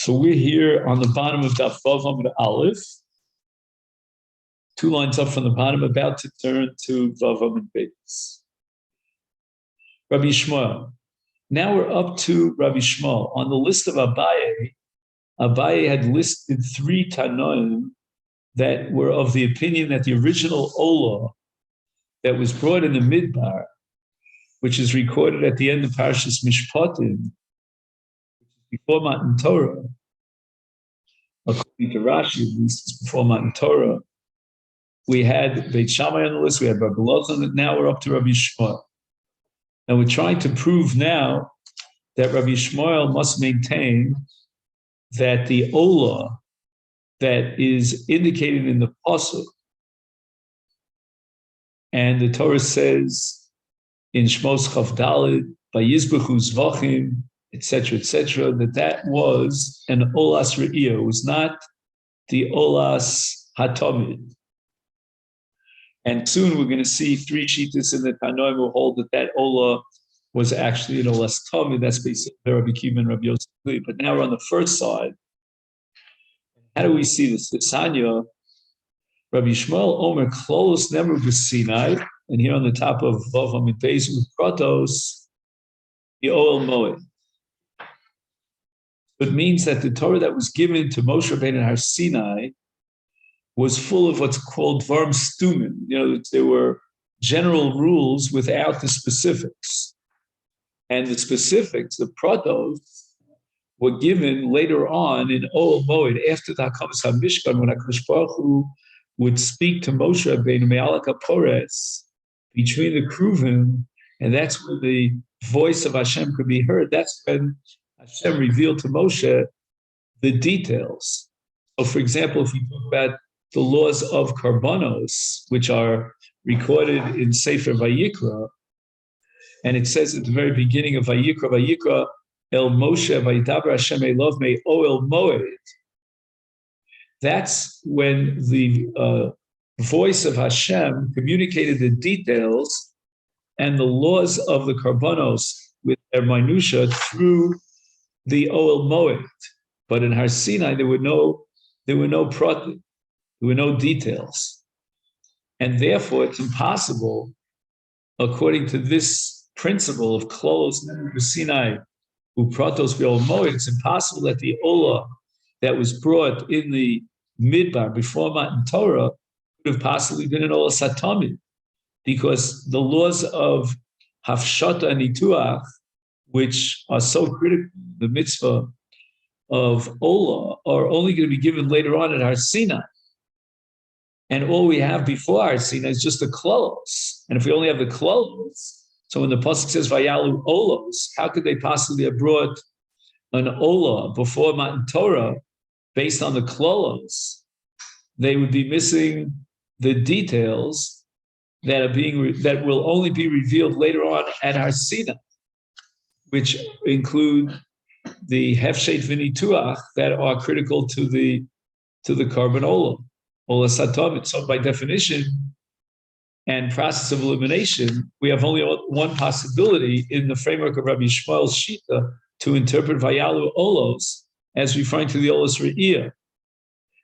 So we're here on the bottom of Daf Vav Amud Aleph, 2 lines up from the bottom, about to turn to Vav Amud Beis. Rabbi Shmuel. Now we're up to Rabbi Shmuel. On the list of Abaye, Abaye had listed 3 Tanoim that were of the opinion that the original Olah that was brought in the Midbar, which is recorded at the end of Parshas Mishpatim, before Matan Torah, according to Rashi, at least it's before Matan Torah, we had Beit Shammai on the list, we had Rabbi Elazar, and now we're up to Rabbi Shmuel. And we're trying to prove now that Rabbi Shmuel must maintain that the Olah that is indicated in the Pasuk, and the Torah says in Shmos Chav Daled, Vayizbechu Zvachim, etc., that was an Olas Re'iyah. It was not the Olas HaTamid. And soon we're going to see 3 shittas in the Tanoim who hold that Olah was actually an Olas Tamid. That's basically Rabbi Kiva and Rabbi Yosef. But now we're on the first side. How do we see this? The Sanya, Rabbi Shmuel Omer Klolos Nemru B'Sinai, and here on the top of Vav Amud Beis Upratos, the Oel Moed. It means that the Torah that was given to Moshe Rabbeinu Har Sinai was full of what's called Dvarim Stumim. There were general rules without the specifics. And the specifics, the Pratos, were given later on in Oel Moed, after the Hakamas HaMishkan, when HaKadosh Baruch Hu would speak to Moshe Rabbeinu Me'alak HaPores, between the Kruvim, and that's when the voice of Hashem could be heard. That's when Hashem revealed to Moshe the details. So, for example, if you talk about the laws of Karbanos, which are recorded in Sefer Vayikra, and it says at the very beginning of Vayikra, El Moshe Vayidaber Hashem Elov Me Oel Moed. That's when the voice of Hashem communicated the details and the laws of the Karbanos with their minutiae through the Oel Moed. But in Har Sinai, there were no pratim, there were no details. And therefore, it's impossible, according to this principle of Klolos Nemru B'Sinai, Upratos B'Oel Moed, it's impossible that the Olah that was brought in the Midbar before Matan Torah could have possibly been an Olah Satamid, because the laws of Hafshata and Nituach, which are so critical, the mitzvah of Olah, are only going to be given later on at Har Sinai. And all we have before Har Sinai is just the Klolos. And if we only have the Klolos, so when the Pasuk says Vayalu Olos, how could they possibly have brought an Olah before Matan Torah based on the Klolos? They would be missing the details that that will only be revealed later on at Har Sinai, which include the Hefshet V'Nituach that are critical to the Karban Olah Satamid. So by definition and process of elimination, we have only one possibility in the framework of Rabbi Shmuel's Shita to interpret Vayalu Olos as referring to the Olas Re'iyah.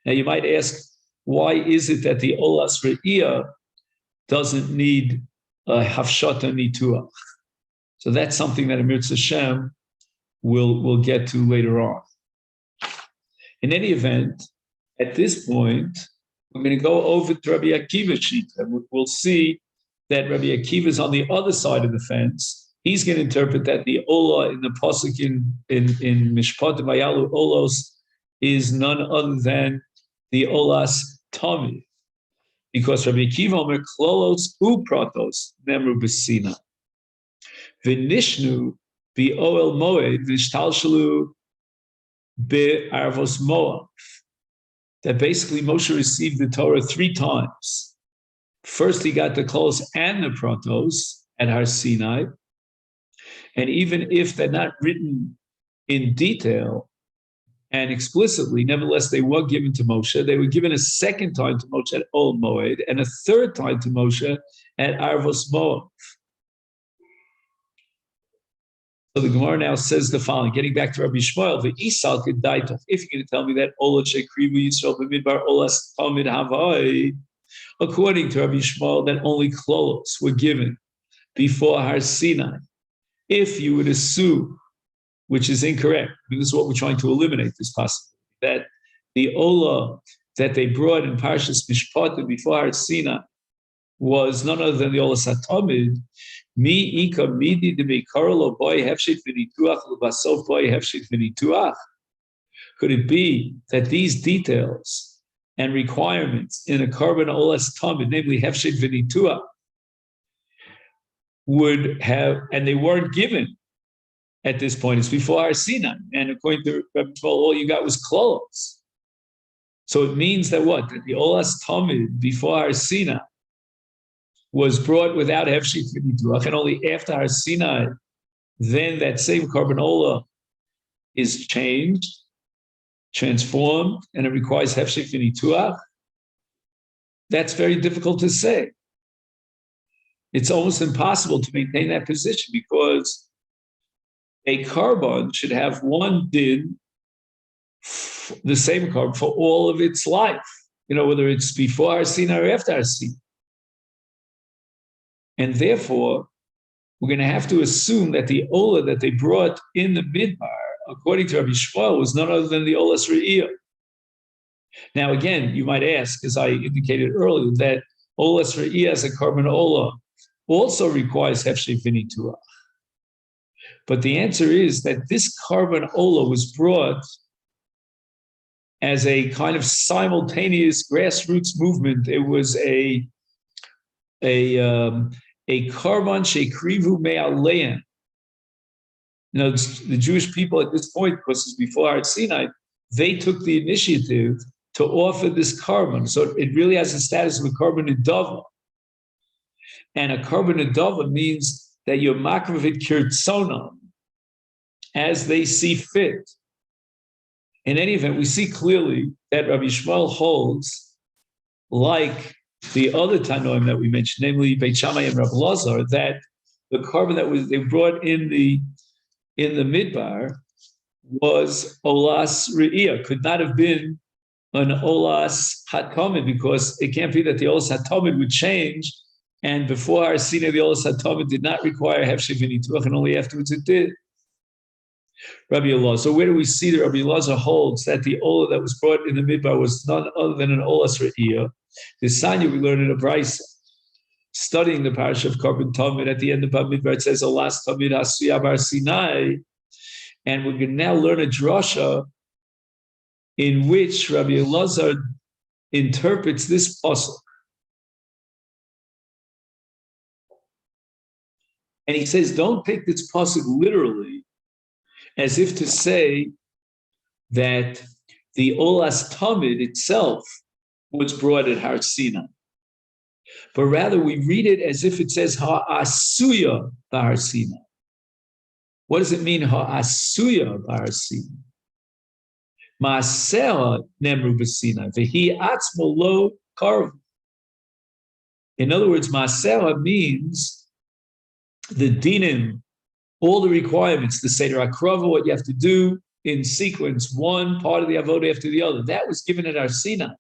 Now you might ask, why is it that the Olas Re'iyah doesn't need a Hafshata Nituach? So that's something that Amir Hashem will get to later on. In any event, at this point, we're going to go over to Rabbi Akiva's sheet, and we'll see that Rabbi Akiva is on the other side of the fence. He's going to interpret that the Olah in the Pasuk in Mishpat Vayalu Olos is none other than the Olas Tamid, because Rabbi Akiva Omer Klolos Upratos Nemru B'Sinai. V'nishnu B'Oel Moed V'Shtalshalu B'Arvos Moav. That basically Moshe received the Torah 3 times. First, he got the Klolos and the Pratos at Har Sinai. And even if they're not written in detail and explicitly, nevertheless, they were given to Moshe. They were given a second time to Moshe at Oel Moed and a third time to Moshe at Arvos Moav. So the Gemara now says the following, getting back to Rabbi Shmuel, the Isal could die. If you're going to tell me that Ola Shekrivu Yisrael B'midbar Olas Talmid Havai, according to Rabbi Shmuel, that only clothes were given before Har Sinai. If you would assume, which is incorrect, because this is what we're trying to eliminate, this possibility, that the Ola that they brought in Parshas Mishpatim before Har Sinai was none other than the Ola Satamid, Mi Ika Midi de Mekarlo Boy Hefshit Vinituach Lubasov Boy Hefshit Vinituach. Could it be that these details and requirements in a carbon Olas Tamid, namely Hefshit Vinituach, would have, and they weren't given at this point? It's before Har Sinai, and according to Rabbi Shmuel, all you got was clothes. So it means that what? That the Olas Tamid before Har Sinai was brought without Hefshit V'Nituach, and only after Har Sinai, then that same carbon Ola is changed, transformed, and it requires Hefshit V'Nituach. That's very difficult to say. It's almost impossible to maintain that position, because a carbon should have one din, the same carbon, for all of its life, whether it's before Har Sinai or after Har Sinai. And therefore, we're going to have to assume that the Ola that they brought in the Midbar, according to Rabbi Shmuel, was none other than the Olas Re'iyah. Now, again, you might ask, as I indicated earlier, that Olas Re'iyah as a carbon Ola also requires Hefshei V'Nituach. But the answer is that this carbon Ola was brought as a kind of simultaneous grassroots movement. It was a carbon shekrivu me'aleim. The Jewish people at this point, because it's before Har Sinai, they took the initiative to offer this carbon. So it really has the status of a carbon nedava. And a carbon nedava means that you're makravit kirtzonam, as they see fit. In any event, we see clearly that Rabbi Shmuel holds, like the other Tanoim that we mentioned, namely Beit Shammai and Rabbi Lazar, that the carbon that they brought in the Midbar was Olas Re'iyah, could not have been an Olas Hatamid, because it can't be that the Olas Hatamid would change, and before Har Sinai, the Olas Hatamid did not require Hefshei V'Nituach, and only afterwards it did. Rabbi Elazar. So where do we see that Rabbi Elazar holds that the Ola that was brought in the Midbar was none other than an Olas Re'iyah? The Sanya we learned in a Brisa, studying the parish of Carbon Talmud at the end of Midbar, it says Olas Talmid Hasuya Bar Sinai, and we're going to now learn a drasha in which Rabbi Elazar interprets this pasuk. And he says, don't take this pasuk literally, as if to say that the Olas Tamid itself was brought at Har Sinai, but rather we read it as if it says Ha'asuya B'Har Sinai. What does it mean, Ha'asuya B'Har Sinai? Ma'aseh Nemru B'Sinai V'hi Atzmo Lo Karv. In other words, Ma'aseh means the dinim, all the requirements, the Seder HaKrava, what you have to do in sequence, one part of the Avodah after the other. That was given at Har Sinai,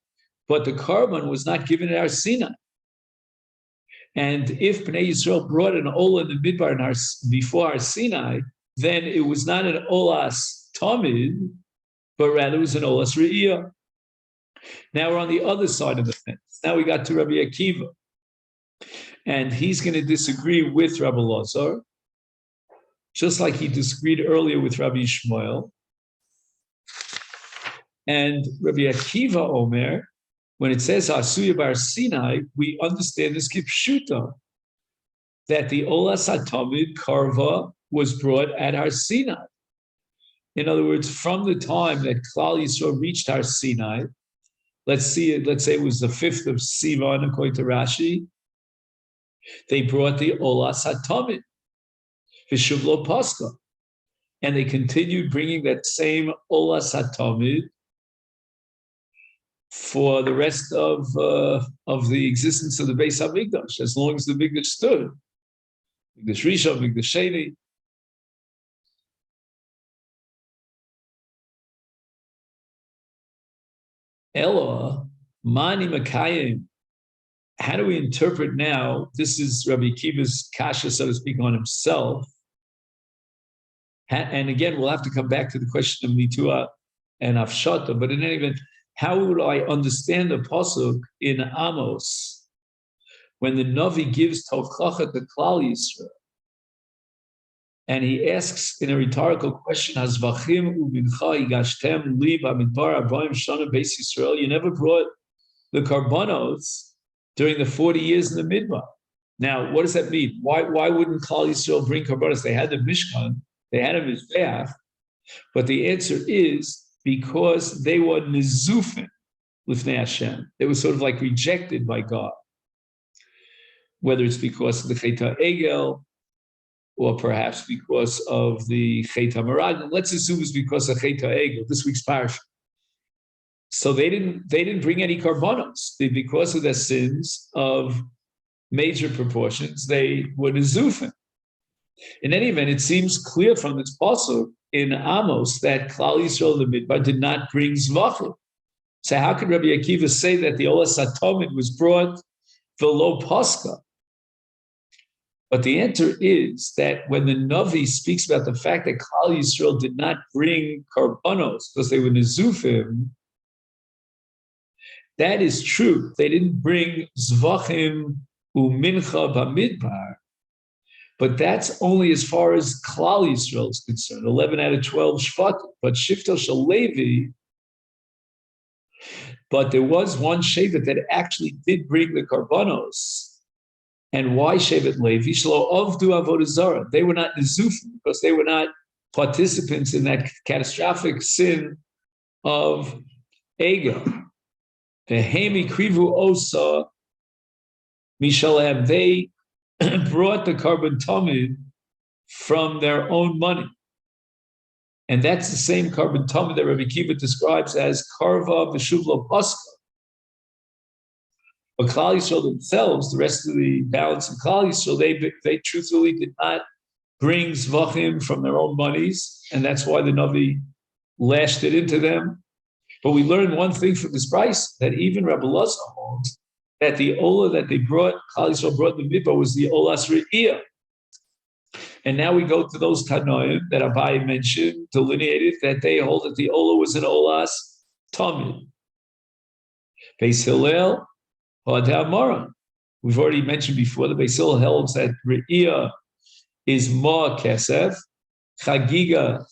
but the carbon was not given at Har Sinai. And if Bnei Yisrael brought an Ola in the Midbar before Har Sinai, then it was not an Olas Tamid, but rather it was an Olas Re'iyah. Now we're on the other side of the fence. Now we got to Rabbi Akiva, and he's going to disagree with Rabbi Elazar, just like he disagreed earlier with Rabbi Shmuel. And Rabbi Akiva Omer, when it says Asuya Bar Sinai, we understand this kipshuta, that the Olas Hatamid Karva was brought at Har Sinai. In other words, from the time that Klal Yisrael reached Har Sinai, let's say it was the 5th of Sivan, according to Rashi, they brought the Olas Hatamid, V'shuvlo Pascha, and they continued bringing that same Olas Hatamid for the rest of the existence of the Beis HaMikdash, as long as the Mikdash stood. Mikdash Rishon, Mikdash Sheni. Ella, Mani Makayim. How do we interpret now? This is Rabbi Akiva's kasha, so to speak, on himself. And again, we'll have to come back to the question of Nitua and Afshata, but in any event, how would I understand the pasuk in Amos when the Navi gives Tovchacha to Klal Yisrael? And he asks in a rhetorical question, Hazvachim ubincha igashtem li b'midbar abayim shana beis Yisrael. You never brought the karbanos during the 40 years in the Midbar. Now, what does that mean? Why wouldn't Klal Yisrael bring karbanos? They had the Mishkan, they had a Mizbeach, but the answer is because they were nizufim l'fnei Hashem. They were sort of like rejected by God. Whether it's because of the Chet HaEgel, or perhaps because of the Chet HaMarag. Let's assume it's because of Chet HaEgel, this week's parasha. So they didn't bring any karbanos. Because of their sins of major proportions, they were nizufim. In any event, it seems clear from this pasuk in Amos that Klal Yisrael the Midbar did not bring zvachim. So how can Rabbi Akiva say that the Olas HaTomid was brought below Pascha? But the answer is that when the Navi speaks about the fact that Klal Yisrael did not bring karbanos because they were nizufim, that is true. They didn't bring zvachim umincha b'midbar, but that's only as far as Klal Yisrael is concerned. 11 out of 12 shvatim. But Shiftel Shel Levi, but there was one shevet that actually did bring the karbanos. And why Shevet Levi? Shlo Avdu Avodah Zarah. They were not nizufim because they were not participants in that catastrophic sin of Egel. Vehemi Krivu Osa Mishalem. They brought the carbon tamid from their own money. And that's the same carbon tamid that Rabbi Akiva describes as Karva V'Shuvlo Pascha. But Klal Yisrael themselves, the rest of the balance of Klal Yisrael, they truthfully did not bring zvachim from their own monies, and that's why the Navi lashed it into them. But we learn one thing from this price, that even Rabbi Lazar holds that the Ola that they brought, Klal Yisrael brought the Midbar, was the Olas Re'iyah. And now we go to those Tanoim that Abai mentioned, delineated, that they hold that the Ola was an Olas Tamid. Beis Hillel, we've already mentioned before, the Beis Hillel holds that Re'iyah is Ma Kesef, Chagigah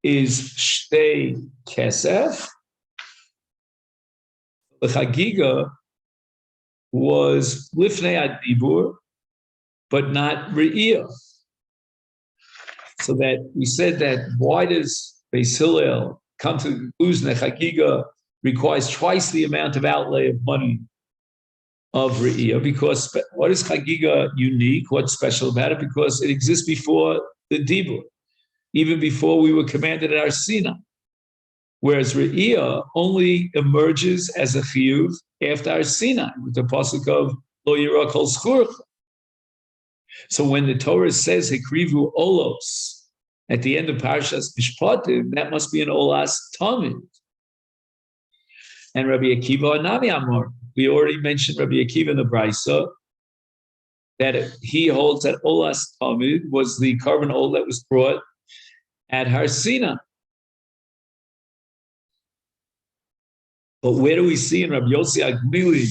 is Shtei Kesef. The Chagigah was Lifnei Adibur, but not Re'iyah. So that we said that why does Beis Hillel come to the conclusion that Chagigah requires twice the amount of outlay of money of Re'iyah? Because what is Chagigah unique? What's special about it? Because it exists before the Dibur, even before we were commanded at our Sinai. Whereas Re'iyah only emerges as a chiyuv after our Sinai, with the pasuk of Lo Yira Kol Schurcha. So when the Torah says Hekrivu Olos at the end of Parashas Mishpatim, that must be an Olas Tamid. And Rabbi Akiva Anami Amor, we already mentioned Rabbi Akiva in the Brisa, that he holds that Olas Tamid was the carbon oil that was brought at Har Sinai. But where do we see in Rabbi Yossi Agmili,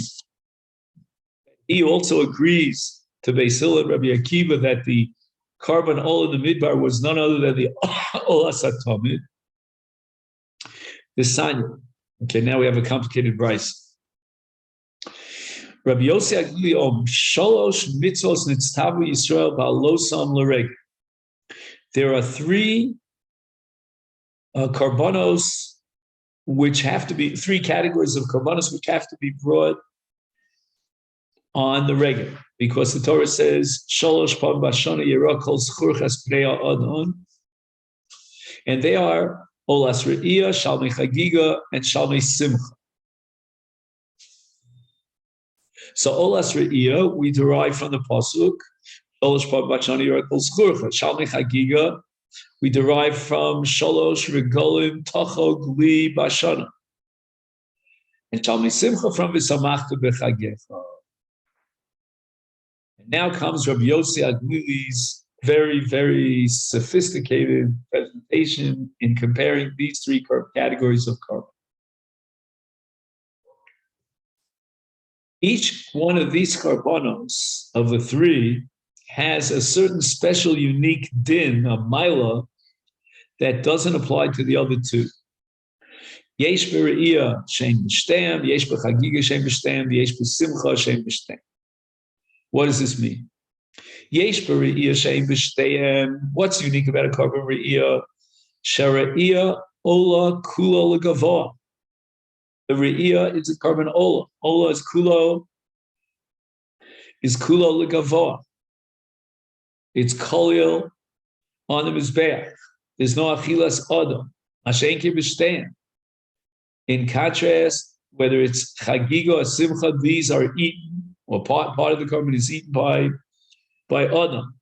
he also agrees to Beis Hillel and Rabbi Akiva that the carbon oil in the Midbar was none other than the Olas HaTamid. The Sanya. Okay, now we have a complicated Brisa. Rabbi Yossi Agmili Shalosh Mitzvos Nitztavu Yisrael Ba'alosam L'Reg. There are three karbanos which have to be, three categories of karbanos which have to be brought on the regular, because the Torah says Shalosh Pam Bashana Yira Kol Schurchas Pnei Adon, and they are Olas Re'iyah, Shalmei Chagigah, and Shalmei Simcha. So Olas Re'iyah we derive from the pasuk Shalosh Pam Bashana Yira Kol Schurchas. Shalmei Chagigah we derive from Shalosh Regalim Tachog Li Bashana. And Shalmi Simcha from V'samachta b'chagecha. And now comes Rabbi Yossi Aglili's very, very sophisticated presentation in comparing these three categories of korban. Each one of these korbanos of the three has a certain special, unique din, a milah, that doesn't apply to the other two. Yesh b're'iyah shem b'shtem, yesh b'chagigah shem b'shtem, yesh b'simcha shem b'shtem. What does this mean? Yesh b're'iyah shem b'shtem. What's unique about a korban re'iyah? Shere'iyah ola kulo legavoah. The re'iyah is a korban ola. Ola is kulo legavoah. It's kolil on the mizbeach. There's no achilas adam. Mashen ki b'shtem. In contrast, whether it's Chagigah or Simcha, these are eaten, or part of the korban is eaten by Adam.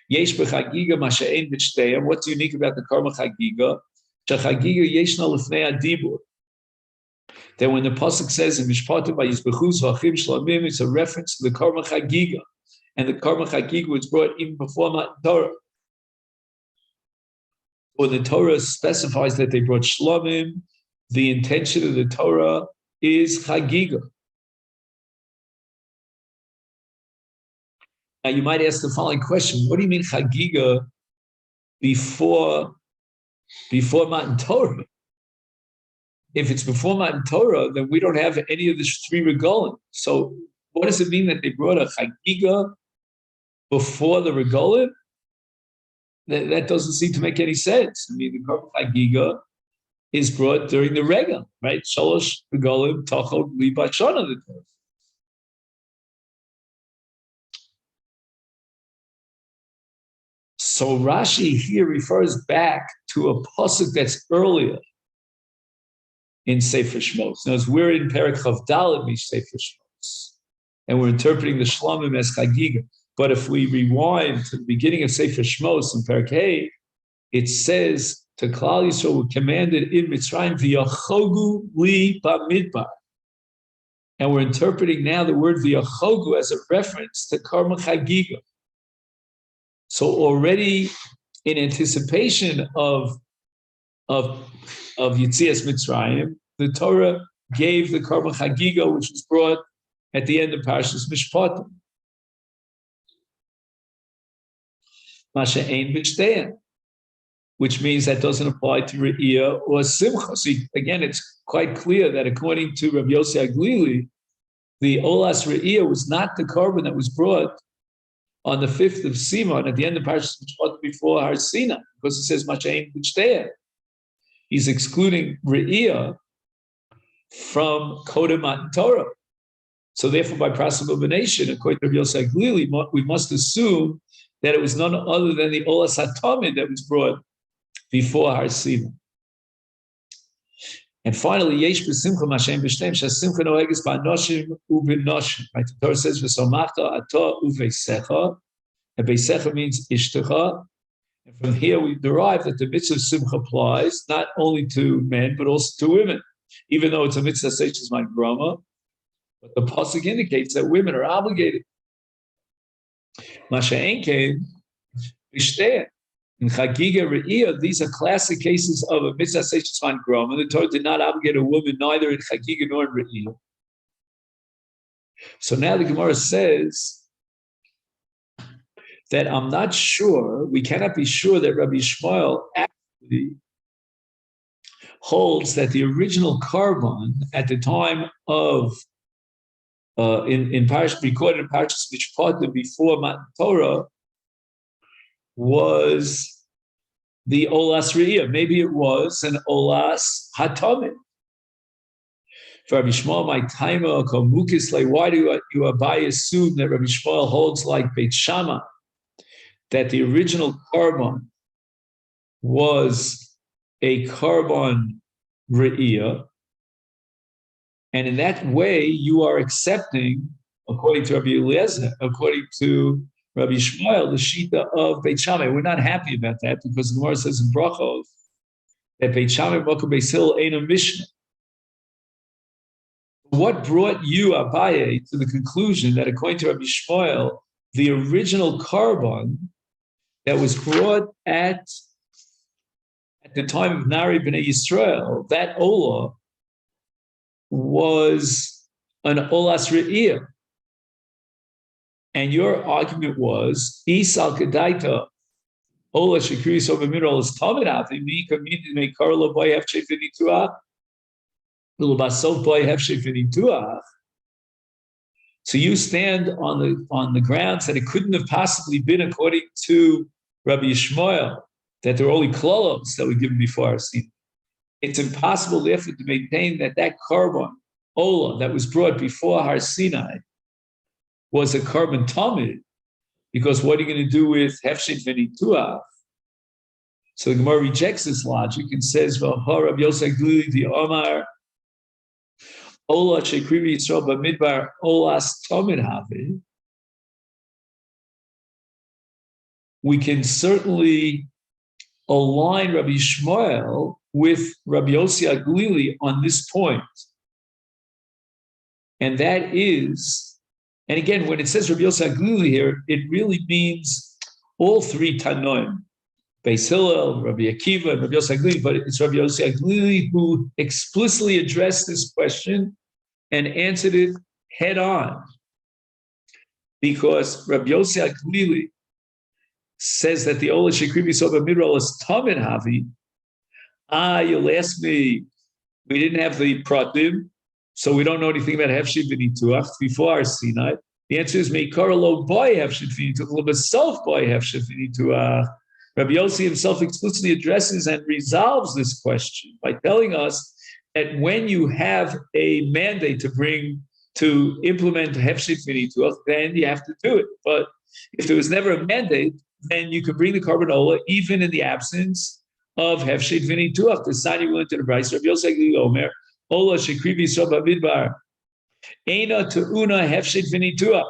Yesh b'Chagigah masha'en b'shteyam. What's unique about the korban Chagigah? Chagigah yeshna l'fnei adibur. That when the pasuk says in Mishpatim vayizbechus v'achim shlamim, it's a reference to the korban Chagigah, and the korban Chagigah was brought even before Matan Torah. When the Torah specifies that they brought shlamim, the intention of the Torah is Chagigah. Now you might ask the following question: what do you mean Chagigah before Matan Torah? If it's before Matan Torah, then we don't have any of the three regalim. So what does it mean that they brought a Chagigah before the regalim? That doesn't seem to make any sense. I mean, the korban Chagigah is brought during the regal, right? Shalosh regalim tachol li b'shana. So Rashi here refers back to a pasuk that's earlier in Sefer Shmos. Now, as we're in Perek Chav Daled in Sefer Shmos, and we're interpreting the shlamim as Chagigah. But if we rewind to the beginning of Sefer Shmos in Perek Hey, it says to Klal Yisrael were commanded in Mitzrayim v'yachogu li b'midbar, and we're interpreting now the word v'yachogu as a reference to korban Chagigah. So already in anticipation of Yetzias Mitzrayim, the Torah gave the korban Chagigah, which was brought at the end of Parashas Mishpatim. Masha'en b'shtein, which means that doesn't apply to Re'iyah or Simcha. So again, it's quite clear that according to Rabbi Yossi Aglili, the Olas Re'iyah was not the korban that was brought on the 5th of Sivan at the end of Parashas Mishpatim before Har Sinai, because it says Masha'en b'shtein. He's excluding Re'iyah from Kodem Matan Torah. So therefore, by prasal elimination, according to Rabbi Yossi Aglili, we must assume that it was none other than the Olas HaTamid that was brought before Har Sinai. And finally, Yesh b'simcha mashem b'shtem shesimcha noeges ba'anoshim u'b'noshim. Right? The Torah says v'somachta atah u'veisecha, and veisecha means ishtecha. And from here we derive that the mitzvah of simcha applies not only to men but also to women, even though it's a mitzvah seishes man grama. But the pasuk indicates that women are obligated. Masha'en came b'shtem. In Chagigah Re'iyah, these are classic cases of a mitzvah seishes man grama. The Torah did not obligate a woman neither in Chagigah nor in Re'iyah. So now the Gemara says that I'm not sure, we cannot be sure that Rabbi Shmuel actually holds that the original korban at the time of in Parashas recorded in Parashas Mishpatim before Matan Torah was the Olas Re'iyah. Maybe it was an Olas HaTamid. For Rabbi Shmuel, my timer komukis, why do you Abai assume that Rabbi Shmuel holds like Beit Shammai, that the original korban was a korban Re'iyah? And in that way, you are accepting, according to Rabbi Eliezer, according to Rabbi Shmuel, the Shita of Beit Shammai. We're not happy about that because the Gemara says in Brachos that Beit Shammai Mokum Beis Hillel ain't a Mishnah. What brought you, Abaye, to the conclusion that according to Rabbi Shmuel, the original carbon that was brought at the time of Nari B'nai Yisrael, that Ola, was an Olas Re'iyah? And your argument was, Isal Kedaita, Ola Shekri Soba Midral is Talmud Hafi, Mika Midi Me Karlo Boy Hefshe Finituach, Lubasov Boy Hefshe Finituach. So you stand on the grounds that it couldn't have possibly been according to Rabbi Yishmael, that there were only klolos that were given before our sin. It's impossible, therefore, to maintain that carbon, Ola, that was brought before Har Sinai, was a carbon Talmud, because what are you going to do with Hefshet Venituach? So the Gemara rejects this logic and says, V'har Rabbi Yosef Glili di Omar, Ola Shekrivi Yisrael B'midbar Olas Talmud Havi. We can certainly align Rabbi Shmuel with Rabbi Yossi Aglili on this point. And that is, and again, when it says Rabbi Yossi Aglili here, it really means all three Tanoim, Beis Hillel, Rabbi Akiva, and Rabbi Yossi Aglili, but it's Rabbi Yossi Aglili who explicitly addressed this question and answered it head on. Because Rabbi Yossi Aglili says that the Ola Shekrivi Soba Midral is Tamid Havi. You'll ask me, we didn't have the Pratim, so we don't know anything about Hefshit V'nituach before our Sinai. The answer is Meikara Lo Boy Hefshit V'nituach, but self Boy Hefshit V'nituach. Rabbi Yossi himself explicitly addresses and resolves this question by telling us that when you have a mandate to implement Hefshit V'nituach, then you have to do it. But if there was never a mandate, then you could bring the carbon Ola even in the absence of Hefshet V'nituach. The Sadi went to the Bryce. Rabbi Yosef Omer, Ola Shekrivi Yisrael B'midbar, Eina Te'una Hefshet V'nituach.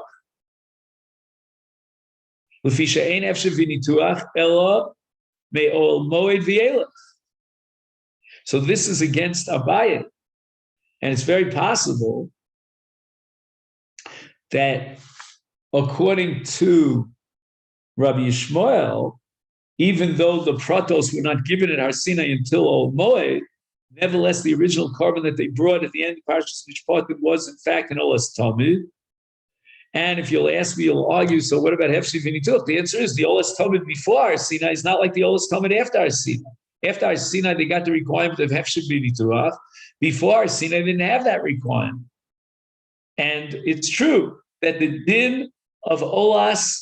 L'fisha Ein Hefshet V'nituach, Ela Me'ol Moed V'elach. So this is against Abaye. And it's very possible that according to Rabbi Yishmael, even though the pratos were not given at Har Sinai until Ol Moed, nevertheless, the original carbon that they brought at the end of Parshas Mishpatim was, in fact, an Olas Tamid. And if you'll ask me, you'll argue, so what about Hefshit V'nituach? The answer is the Olas Tamid before Har Sinai is not like the Olas Tamid after Har Sinai. After Har Sinai, they got the requirement of Hefshit V'nituach. Before Har Sinai, they didn't have that requirement. And it's true that the din of Olas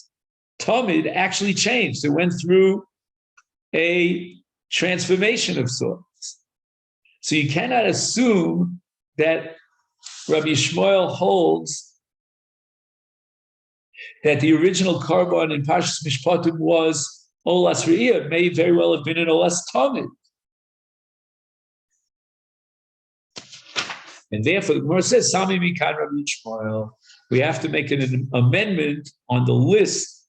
Tamid actually changed. It went through a transformation of sorts. So you cannot assume that Rabbi Shmuel holds that the original carbon in Parshas Mishpatim was Olas Re'iyah. It may very well have been an Olas Tamid. And therefore, the Gemara says, Sami Mikan Rabbi Shmuel. We have to make an amendment on the list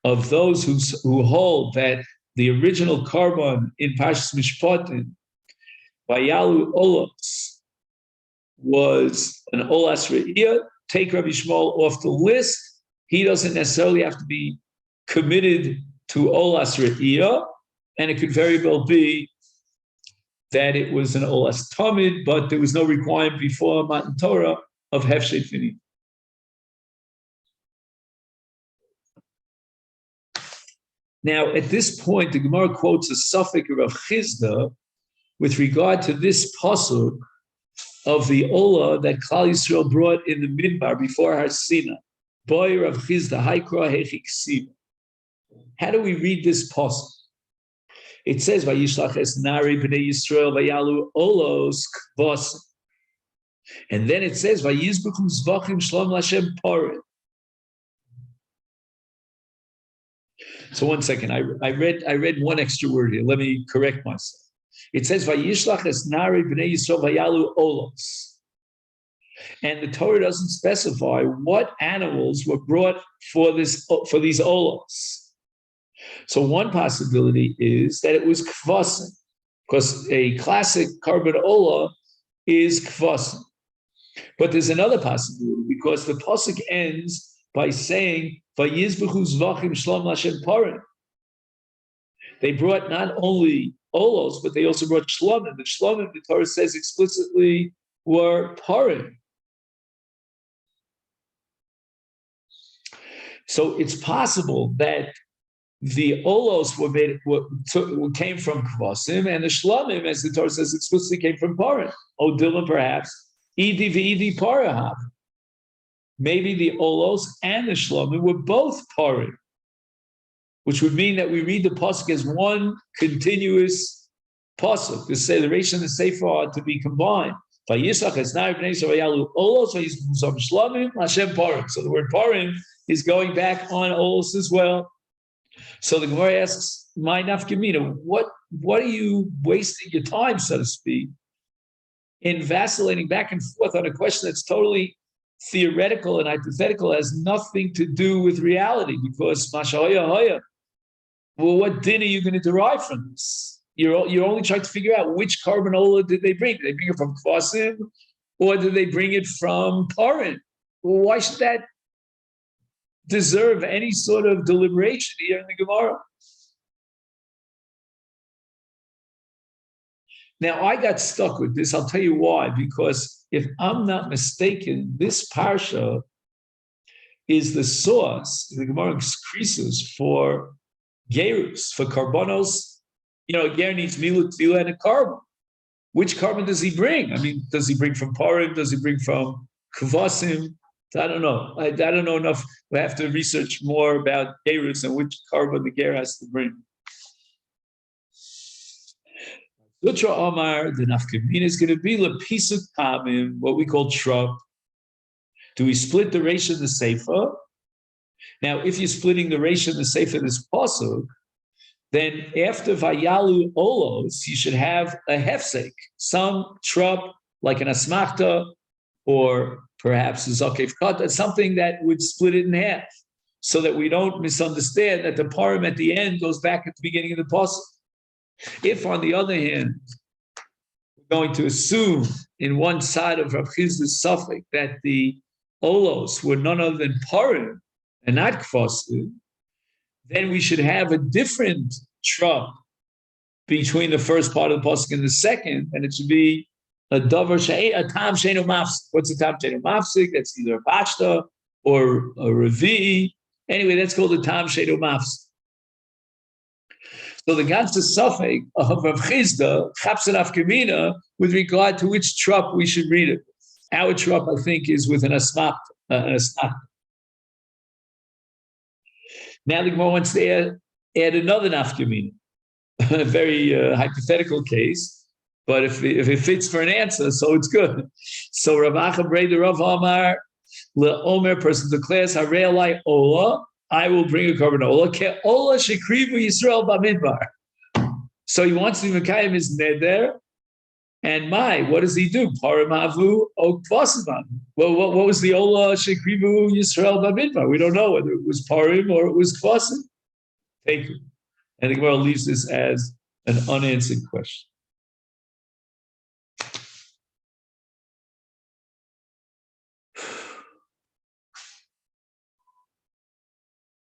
of those who hold that the original carbon in Parshas Mishpatim, Vayalu Olos, was an Olas Re'iyah. Take Rabbi Shmuel off the list. He doesn't necessarily have to be committed to Olas Re'iyah, and it could very well be that it was an Olas Tamid, but there was no requirement before Matan Torah of Hefshet V'nituach. Now, at this point, the Gemara quotes a suffix of Rav Chizda with regard to this pasuk of the Ola that Klal Yisrael brought in the Midbar before Har Sinai. Boy Rav Chizda, Haikra Hechik Siva. How do we read this pasuk? It says, Vayishlach es Nari b'nei Yisrael vayalu olos kvasim. And then it says, Vayizbukum zvachim shalom l'Hashem parim. So 1 second, I read one extra word here. Let me correct myself. It says, Vayishlach es Nari b'nei Yisrael vayalu olos. And the Torah doesn't specify what animals were brought for these olos. So one possibility is that it was kvasim, because a classic carbon ola is kvasim. But there's another possibility because the pasuk ends by saying, "Vayizbechu zvachim shlom Lashem parim." They brought not only olos, but they also brought shlomim. The shlomim, the Torah says explicitly, were parim. So it's possible that the olos came from kvasim, and the shlomim, as the Torah says explicitly, came from parim. Odilim, perhaps. Idi v'idi parahav. Maybe the olos and the shlomim were both parim, which would mean that we read the pasuk as one continuous pasuk. To say the Reish and the Sefer are to be combined. So the word parim is going back on olos as well. So the Gemara asks, "My nafkamina, what are you wasting your time, so to speak, in vacillating back and forth on a question that's totally theoretical and hypothetical, has nothing to do with reality? Because mashahoya hoya, well, what din are you going to derive from this? You're only trying to figure out which carbon ola did they bring. Did they bring it from kvasim, or did they bring it from parim? Well, why should that deserve any sort of deliberation here in the Gemara? Now, I got stuck with this. I'll tell you why. Because if I'm not mistaken, this parsha is the source, the Gemara increases, for gerus, for karbonos. You know, a ger needs milut, tefillah, and a carbon. Which carbon does he bring? I mean, does he bring from parim? Does he bring from kvasim? I don't know. I don't know enough. We have to research more about gerus and which carbon the ger has to bring. Sutra Omar, the nafkamina is going to be lepisuk tamim, what we call trup. Do we split the Reish and the Sefer? Now, if you're splitting the Reish and the Sefer in this pasuk, then after vayalu olos, you should have a hefsek, some trup like an asmachta, or perhaps a zakef kata, something that would split it in half, so that we don't misunderstand that the parim at the end goes back at the beginning of the pasuk. If, on the other hand, we're going to assume in one side of Rav Chizda's suffix that the olos were none other than parim and not kvasim, then we should have a different trup between the first part of the pasuk and the second, and it should be a davar a tam sheinu mafsik. What's a tam sheinu mafsik? That's either a bashta or a revi. Anyway, that's called a tam sheinu mafsik. So the ganze suffix of Rav Chizda chapsa nafkamina with regard to which trup we should read it. Our trup, I think, is with an asmach. Now the Gemara wants to add another nafkamina, a very hypothetical case, but if it fits for an answer, so it's good. So Rav Acha Breda Rav Amar leOmer, person declares Harei alai ola, I will bring a carbon ola ke ola shekrivu Yisrael b'midbar. So he wants to mekayim his neder, and what does he do? Parim havu o kvasim. Well, what was the ola shekrivu Yisrael b'midbar? We don't know whether it was parim or it was kvasim. Thank you. And the Gemara leaves this as an unanswered question.